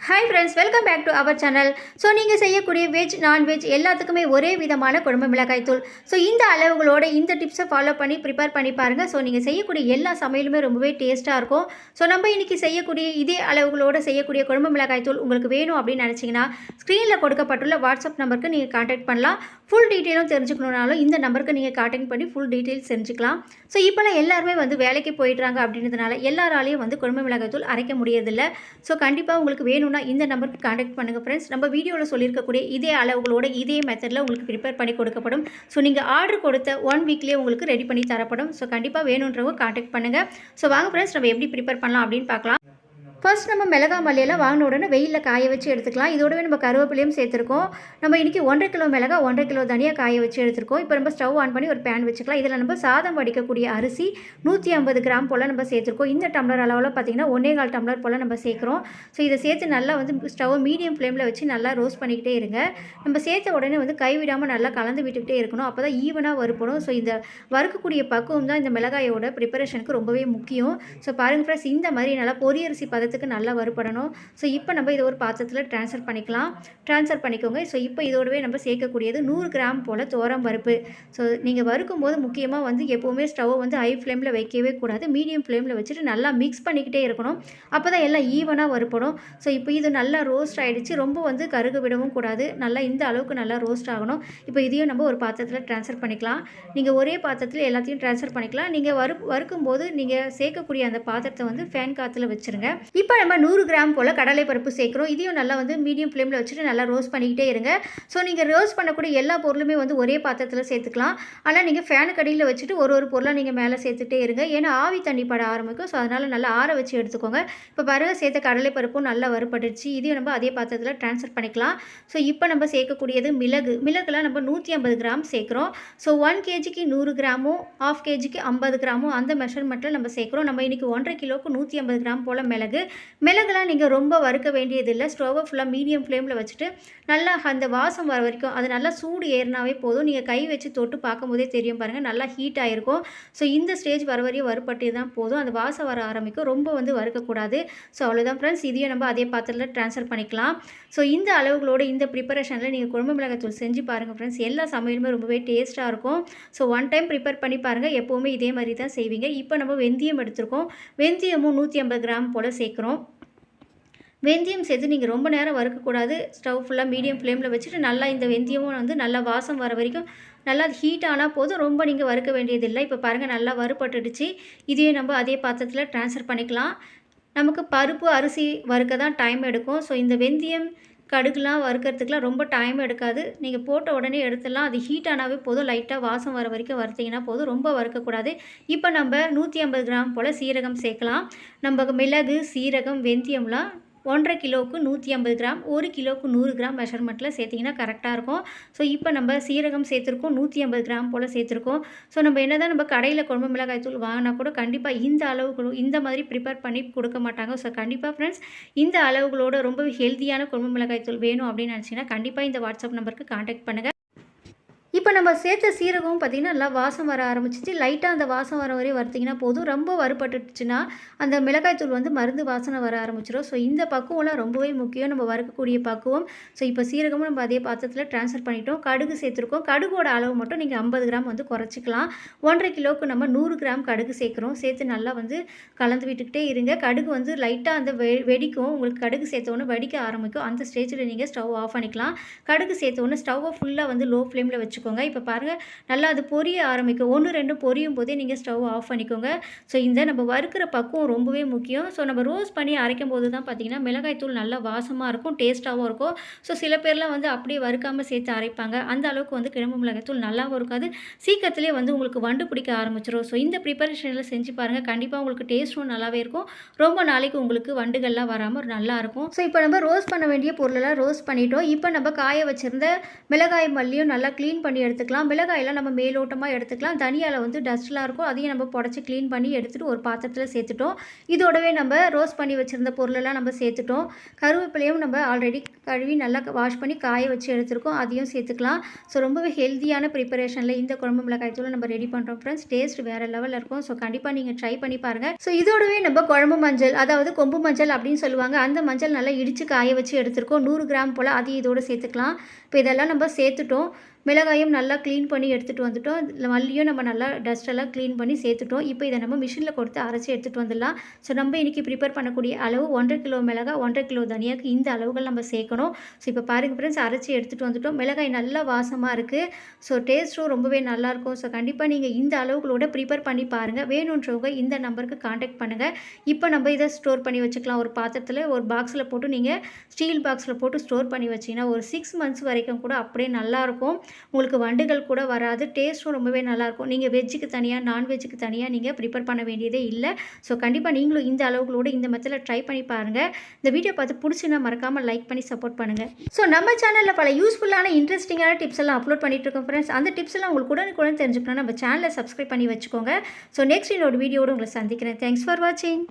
Hi friends, welcome back to our channel. So நீங்கள் செய்யக்கூடிய veg non veg எல்லாத்துக்குமே ஒரே விதமான குழம்பு மிளகாய் தூள். ஸோ இந்த அளவுகளோட இந்த டிப்ஸை ஃபாலோ பண்ணி ப்ரிப்பேர் பண்ணி பாருங்கள். ஸோ நீங்கள் செய்யக்கூடிய எல்லா சமையலுமே ரொம்பவே டேஸ்ட்டாக இருக்கும். ஸோ நம்ம இன்றைக்கி செய்யக்கூடிய இதே அளவுகளோடு செய்யக்கூடிய குழம்பு மிளகாய் தூள் உங்களுக்கு வேணும் அப்படின்னு நினச்சிங்கன்னா ஸ்க்ரீனில் கொடுக்கப்பட்டுள்ள வாட்ஸ்அப் நம்பருக்கு நீங்கள் கான்டாக்ட் பண்ணலாம். ஃபுல் டீட்டெயிலும் தெரிஞ்சுக்கணுன்னாலும் இந்த நம்பருக்கு நீங்கள் கான்டாக்ட் பண்ணி ஃபுல் டீட்டெயில்ஸ் தெரிஞ்சுக்கலாம். ஸோ இப்போலாம் எல்லாருமே வேலைக்கு போயிடுறாங்க அப்படின்றதுனால எல்லாராலையும் குழம்பு மிளகாய் தூள் அரைக்க முடியறதில்லை. ஸோ கண்டிப்பாக உங்களுக்கு வேணும்னா இந்த நம்பருக்கு கான்டாக்ட் பண்ணுங்கள் ஃப்ரெண்ட்ஸ். நம்ம வீடியோவில் சொல்லியிருக்கக்கூடிய இதே அளவுகளோட இதே மெத்தடில் உங்களுக்கு ப்ரிப்பேர் பண்ணி கொடுக்கப்படும். ஸோ நீங்கள் ஆர்டர் கொடுத்த 1 வீக்லேயே உங்களுக்கு ரெடி பண்ணி தரப்படும். ஸோ கண்டிப்பாக வேணுன்றவங்க கான்டாக்ட் பண்ணுங்கள். ஸோ வாங்க ஃப்ரெண்ட்ஸ், நம்ம எப்படி ப்ரிப்பேர் பண்ணலாம் அப்படின்னு பார்க்கலாம். ஃபர்ஸ்ட் நம்ம மிளகா மல்லியெல்லாம் வாங்கின உடனே வெயிலில் காய வச்சு எடுத்துக்கலாம். இதோடவே நம்ம கருவேப்பிலையும் சேர்த்துருக்கோம். நம்ம இன்றைக்கி 1.5 கிலோ மிளகா 1.5 கிலோ தனியாக காய வச்சு எடுத்துருக்கோம். இப்போ நம்ம ஸ்டவ் ஆன் பண்ணி ஒரு பேன் வச்சுக்கலாம். இதில் நம்ம சாதம் வடிக்கக்கூடிய அரிசி 150 கிராம் போல் நம்ம சேர்த்துருக்கோம். இந்த டம்ளர் அளவில் பார்த்திங்கன்னா 1.25 டம்ளர் போல் நம்ம சேர்க்குறோம். ஸோ இதை சேர்த்து நல்லா ஸ்டவ்வை மீடியம் ஃப்ளேமில் வச்சு நல்லா ரோஸ்ட் பண்ணிக்கிட்டே இருங்க. நம்ம சேர்த்த உடனே கைவிடாமல் நல்லா கலந்து விட்டுக்கிட்டே இருக்கணும். அப்போ தான் ஈவனாக வறுப்படும். ஸோ இந்த வறுக்கக்கூடிய பக்குவம் தான் இந்த மிளகாயோட ப்ரிப்பரேஷனுக்கு ரொம்பவே முக்கியம். ஸோ பாருங்கள் ஃப்ரெண்ட்ஸ், இந்த மாதிரி நல்லா பொரியரிசி பதத்துக்கு நல்லா வறுபடணும். ஸோ இப்போ நம்ம இதை ஒரு பாத்திரத்தில் ட்ரான்ஸ்ஃபர் பண்ணிக்கோங்க. ஸோ இப்போ இதோடவே நம்ம சேர்க்கக்கூடியது 100 கிராம் போல் துவரம் பருப்பு. ஸோ நீங்கள் வறுக்கும் போது முக்கியமாக எப்போவுமே ஸ்டவ்வை ஹை ஃப்ளேமில் வைக்கவே கூடாது. மீடியம் ஃப்ளேமில் வச்சுட்டு நல்லா மிக்ஸ் பண்ணிக்கிட்டே இருக்கணும். அப்போ தான் எல்லாம் ஈவனாக வறுப்படும். ஸோ இப்போ இது நல்லா ரோஸ்ட் ஆகிடுச்சு. ரொம்ப கருக விடவும் கூடாது. நல்லா இந்த அளவுக்கு நல்லா ரோஸ்ட் ஆகணும். இப்போ இதையும் நம்ம ஒரு பாத்திரத்தில் ட்ரான்ஸ்ஃபர் பண்ணிக்கலாம். நீங்கள் ஒரே பாத்திரத்தில் எல்லாத்தையும் ட்ரான்ஸ்ஃபர் பண்ணிக்கலாம். நீங்கள் வறுக்கும் போது நீங்கள் சேர்க்கக்கூடிய அந்த பாத்திரத்தை ஃபேன் காற்றுல வச்சுருங்க. இப்போ நம்ம 100 கிராம் போல் கடலைப்பருப்பு சேர்க்குறோம். இதையும் நல்லா மீடியம் ஃப்ளேமில் வச்சுட்டு நல்லா ரோஸ்ட் பண்ணிக்கிட்டே இருங்க. ஸோ நீங்கள் ரோஸ்ட் பண்ணக்கூடிய எல்லா பொருளுமே ஒரே பாத்திரத்தில் சேர்த்துக்கலாம். ஆனால் நீங்கள் ஃபேனுக்கு அடியில் வச்சுட்டு ஒரு பொருளாக நீங்கள் மேலே சேர்த்துட்டே இருங்க. ஏன்னா ஆவி தண்ணி பட ஆரம்பிக்கும். ஸோ அதனால் நல்லா ஆற வச்சு எடுத்துக்கோங்க. இப்போ பாருங்கள், சேர்த்த கடலைப்பருப்பும் நல்லா வறுபட்டுடுச்சு. இதையும் நம்ம அதே பாத்திரத்தில் ட்ரான்ஸ்ஃபர் பண்ணிக்கலாம். ஸோ இப்போ நம்ம சேர்க்கக்கூடியது மிளகுலாம் நம்ம 150 கிராம் சேர்க்குறோம். ஸோ 1 கேஜிக்கு 100 கிராமும் 1/2 கேஜிக்கு 50 கிராமும் அந்த மெஷர்மெண்ட்டில் நம்ம சேர்க்குறோம். நம்ம இன்றைக்கி 1.5 கிலோவுக்கு 150 கிராம் போல் மிளகுலாம் நீங்கள் ரொம்ப வறுக்க வேண்டியதில்லை. ஸ்டவ்வை ஃபுல்லாக மீடியம் ஃப்ளேமில் வச்சுட்டு நல்லா அந்த வாசம் வர வரைக்கும் அது நல்லா சூடு ஏறினாவே போதும். நீங்கள் கை வச்சு தொட்டு பார்க்கும்போதே தெரியும் பாருங்கள், நல்லா ஹீட் ஆகிருக்கும். ஸோ இந்த ஸ்டேஜ் வர வரையும் வறுப்பட்டு தான் போதும். அந்த வாசம் வர ஆரம்பிக்கும். ரொம்ப வறுக்கக்கூடாது. ஸோ அவ்வளோதான் ஃப்ரெண்ட்ஸ். இதையும் நம்ம அதே பாத்திரத்தில் ட்ரான்ஸ்ஃபர் பண்ணிக்கலாம். ஸோ இந்த அளவுகளோட இந்த ப்ரிப்பரேஷனில் நீங்கள் குழம்பு மிளகாய் தூள் செஞ்சு பாருங்கள் ஃப்ரெண்ட்ஸ். எல்லா சமையலுமே ரொம்பவே டேஸ்ட்டாக இருக்கும். ஸோ 1 டைம் ப்ரிப்பேர் பண்ணி பாருங்கள். எப்போவுமே இதே மாதிரி தான் செய்வீங்க. இப்போ நம்ம வெந்தயம் எடுத்துருக்கோம். வெந்தயமும் 150 கிராம் போல் சேர்க்குறோம். வெந்தயம் சேர்த்து நீங்கள் ரொம்ப நேரம் வறுக்கக்கூடாது. ஸ்டவ் ஃபுல்லாக மீடியம் ஃப்ளேமில் வச்சுட்டு நல்லா இந்த வெந்தயமும் நல்லா வாசம் வர வரைக்கும் நல்லா ஹீட் ஆனால் போதும். ரொம்ப நீங்கள் வறுக்க வேண்டியதில்லை. இப்போ பாருங்கள், நல்லா வறுபட்டுடுச்சு. இதையும் நம்ம அதே பாத்திரத்தில் ட்ரான்ஸ்ஃபர் பண்ணிக்கலாம். நமக்கு பருப்பு அரிசி வறுக்க தான் டைம் எடுக்கும். ஸோ இந்த வெந்தயம் கடுகுலாம் வறுக்கிறதுக்குலாம் ரொம்ப டைம் எடுக்காது. நீங்கள் போட்ட உடனே எடுத்துடலாம். அது ஹீட் ஆனாவே போதும். லைட்டாக வாசம் வர வரைக்கும் வறுத்திங்கன்னா போதும். ரொம்ப வறுக்கக்கூடாது. இப்போ நம்ம 150 கிராம் போல் சீரகம் சேர்க்கலாம். நம்ம மிளகு, சீரகம், வெந்தயம்லாம் 1.5 கிலோவுக்கு 150 கிராம் 1 கிலோவுக்கு 100 கிராம் மெஷர்மெண்ட்டில் சேர்த்திங்கன்னா கரெக்டாக இருக்கும். ஸோ இப்போ நம்ம சீரகம் சேர்த்துருக்கோம். 150 கிராம் போல் சேர்த்துருக்கோம். ஸோ நம்ம என்ன தான் நம்ம கடையில் குழம்பு மிளகாய் தூள் வாங்கினா கூட கண்டிப்பாக இந்த அளவுக்கு இந்த மாதிரி ப்ரிப்பேர் பண்ணி கொடுக்க மாட்டாங்க. ஸோ கண்டிப்பாக ஃப்ரெண்ட்ஸ், இந்த அளவுகளோட ரொம்ப ஹெல்த்தியான குழம்பு மிளகாய் தூள் வேணும் அப்படின்னு நினச்சிங்கன்னா கண்டிப்பாக இந்த வாட்ஸ்அப் நம்பருக்கு கான்டாக்ட் பண்ணுங்கள். இப்போ நம்ம சேர்த்த சீரகம் பார்த்திங்கன்னா நல்லா வாசம் வர ஆரம்பிச்சிச்சு. லைட்டாக அந்த வாசம் வர வரையும் வறுத்திங்கன்னா போதும். ரொம்ப வறுபட்டுச்சுன்னா அந்த மிளகாய் தூள் மருந்து வாசனை வர ஆரம்பிச்சிடும். ஸோ இந்த பக்குவம்லாம் ரொம்பவே முக்கியம், நம்ம வறுக்கக்கூடிய பக்குவம். ஸோ இப்போ சீரகமும் நம்ம அதே பாத்திரத்தில் ட்ரான்ஸ்ஃபர் பண்ணிட்டோம். கடுகு சேர்த்துருக்கோம். கடுகோட அளவு மட்டும் நீங்கள் 50 கிராம் குறைச்சிக்கலாம். 1.5 கிலோவுக்கு நம்ம 100 கிராம் கடுகு சேர்க்குறோம். சேர்த்து நல்லா கலந்து விட்டுக்கிட்டே இருங்க. கடுகு லைட்டாக அந்த வெடிக்கும். உங்களுக்கு கடுகு சேர்த்தோன்னு வெடிக்க ஆரம்பிக்கும். அந்த ஸ்டேஜில் நீங்கள் ஸ்டவ் ஆஃப் பண்ணிக்கலாம். கடுகு சேர்த்தோன்னு ஸ்டவ்வை ஃபுல்லாக லோ ஃப்ளேமில் வச்சுக்கோங்க. இப்போ பாருங்கள், நல்லா அது பொரிய ஆரம்பிக்கும். 1-2 பொரியும் போதே நீங்கள் ஸ்டவ் ஆஃப் பண்ணிக்கோங்க. ஸோ இந்த நம்ம வறுக்கிற பக்குவம் ரொம்பவே முக்கியம். ஸோ நம்ம ரோஸ்ட் பண்ணி அரைக்கும் போது தான் பார்த்திங்கன்னா மிளகாய் தூள் நல்லா வாசமாக இருக்கும், டேஸ்ட்டாகவும் இருக்கும். ஸோ சில பேர்லாம் அப்படியே வறுக்காமல் சேர்த்து அரைப்பாங்க. அந்த அளவுக்கு கிழம்பு மிளகாய் தூள் நல்லாவும் இருக்காது. சீக்கிரத்திலே உங்களுக்கு வண்டு பிடிக்க ஆரம்பிச்சிடும். ஸோ இந்த ப்ரிப்பரேஷனில் செஞ்சு பாருங்கள். கண்டிப்பாக உங்களுக்கு டேஸ்ட்டும் நல்லாவே இருக்கும். ரொம்ப நாளைக்கு உங்களுக்கு வண்டுகள்லாம் வராமல் நல்லாயிருக்கும். ஸோ இப்போ நம்ம ரோஸ்ட் பண்ண வேண்டிய பொருளெல்லாம் ரோஸ்ட் பண்ணிட்டோம். இப்போ நம்ம காய வச்சுருந்த மிளகாய் மல்லியும் நல்லா க்ளீன் பண்ணி பண்ணி எடுத்துக்கலாம். மிளகாயெல்லாம் நம்ம மேலோட்டமாக எடுத்துக்கலாம். தனியாவில் வந்து டஸ்ட்லாம் இருக்கும், அதையும் நம்ம புடச்சி க்ளீன் பண்ணி எடுத்துகிட்டு ஒரு பாத்திரத்தில் சேர்த்துட்டோம். இதோடவே நம்ம ரோஸ்ட் பண்ணி வச்சுருந்த பொருளெல்லாம் நம்ம சேர்த்துட்டோம். கருவேப்பிலையும் நம்ம ஆல்ரெடி கழுவி நல்லா வாஷ் பண்ணி காய வச்சு எடுத்துருக்கோம், அதையும் சேர்த்துக்கலாம். ஸோ ரொம்பவே ஹெல்த்தியான ப்ரிப்பரேஷனில் இந்த குழம்பு மிளகாய் தூள் நம்ம ரெடி பண்ணுறோம் ஃப்ரெண்ட்ஸ். டேஸ்ட் வேறு லெவலில் இருக்கும். ஸோ கண்டிப்பாக நீங்கள் ட்ரை பண்ணி பாருங்கள். ஸோ இதோடவே நம்ம குழம்பு மஞ்சள், அதாவது கொம்பு மஞ்சள் அப்படின்னு சொல்லுவாங்க, அந்த மஞ்சள் நல்லா இடித்து காய வச்சு எடுத்துருக்கோம். 100 கிராம் போல் அதையும் இதோடு சேர்த்துக்கலாம். இப்போ இதெல்லாம் நம்ம சேர்த்துட்டோம். மிளகாயும் நல்லா க்ளீன் பண்ணி எடுத்துகிட்டு வந்துட்டோம். மல்லியும் நம்ம நல்லா டஸ்ட்டெல்லாம் க்ளீன் பண்ணி சேர்த்துட்டோம். இப்போ இதை நம்ம மிஷினில் கொடுத்து அரைச்சி எடுத்துகிட்டு வந்துடலாம். ஸோ நம்ம இன்றைக்கி ப்ரிப்பேர் பண்ணக்கூடிய அளவு 1.5 கிலோ மிளகாய், 1.5 கிலோ தனியாக்கு இந்த அளவுகள் நம்ம சேர்க்கணும். ஸோ இப்போ பாருங்கள் ஃப்ரெண்ட்ஸ், அரைச்சி எடுத்துகிட்டு வந்துட்டோம். மிளகாய் நல்லா வாசமாக இருக்குது. ஸோ டேஸ்ட்டும் ரொம்பவே நல்லாயிருக்கும். ஸோ கண்டிப்பாக நீங்கள் இந்த அளவுகளோட ப்ரிப்பேர் பண்ணி பாருங்கள். வேணுன்றவங்க இந்த நம்பருக்கு காண்டாக்ட் பண்ணுங்கள். இப்போ நம்ம இதை ஸ்டோர் பண்ணி வச்சுக்கலாம். ஒரு பாத்திரத்தில் ஒரு பாக்ஸில் போட்டு நீங்கள் ஸ்டீல் பாக்ஸில் போட்டு ஸ்டோர் பண்ணி வச்சிங்கன்னா ஒரு 6 மந்த்ஸ் வரைக்கும் கூட அப்படியே நல்லாயிருக்கும். உங்களுக்கு வண்டுகள் கூட வராது. டேஸ்ட்டும் ரொம்பவே நல்லாயிருக்கும். நீங்கள் வெஜ்ஜுக்கு தனியாக, நான்வெஜ்ஜுக்கு தனியாக நீங்கள் ப்ரிப்பேர் பண்ண வேண்டியதே இல்லை. ஸோ கண்டிப்பாக நீங்களும் இந்த அளவுகளோடு இந்த மெத்தடில் ட்ரை பண்ணி பாருங்கள். இந்த வீடியோ பார்த்து பிடிச்சினா மறக்காமல் லைக் பண்ணி சப்போர்ட் பண்ணுங்கள். ஸோ நம்ம சேனலில் பல யூஸ்ஃபுல்லான இன்ட்ரெஸ்டிங்கான டிப்ஸ் எல்லாம் அப்லோட் பண்ணிட்டு இருக்கோம் ஃப்ரெண்ட்ஸ். அந்த டிப்ஸ் எல்லாம் உங்களுக்கு உடனுக்குடன் தெரிஞ்சுக்கணும் நம்ம சேனலை சப்ஸ்கிரைப் பண்ணி வச்சுக்கோங்க. ஸோ நெக்ஸ்ட் இன்னொரு வீடியோடு உங்களை சந்திக்கிறேன். தேங்க்ஸ் ஃபார் வாட்சிங்.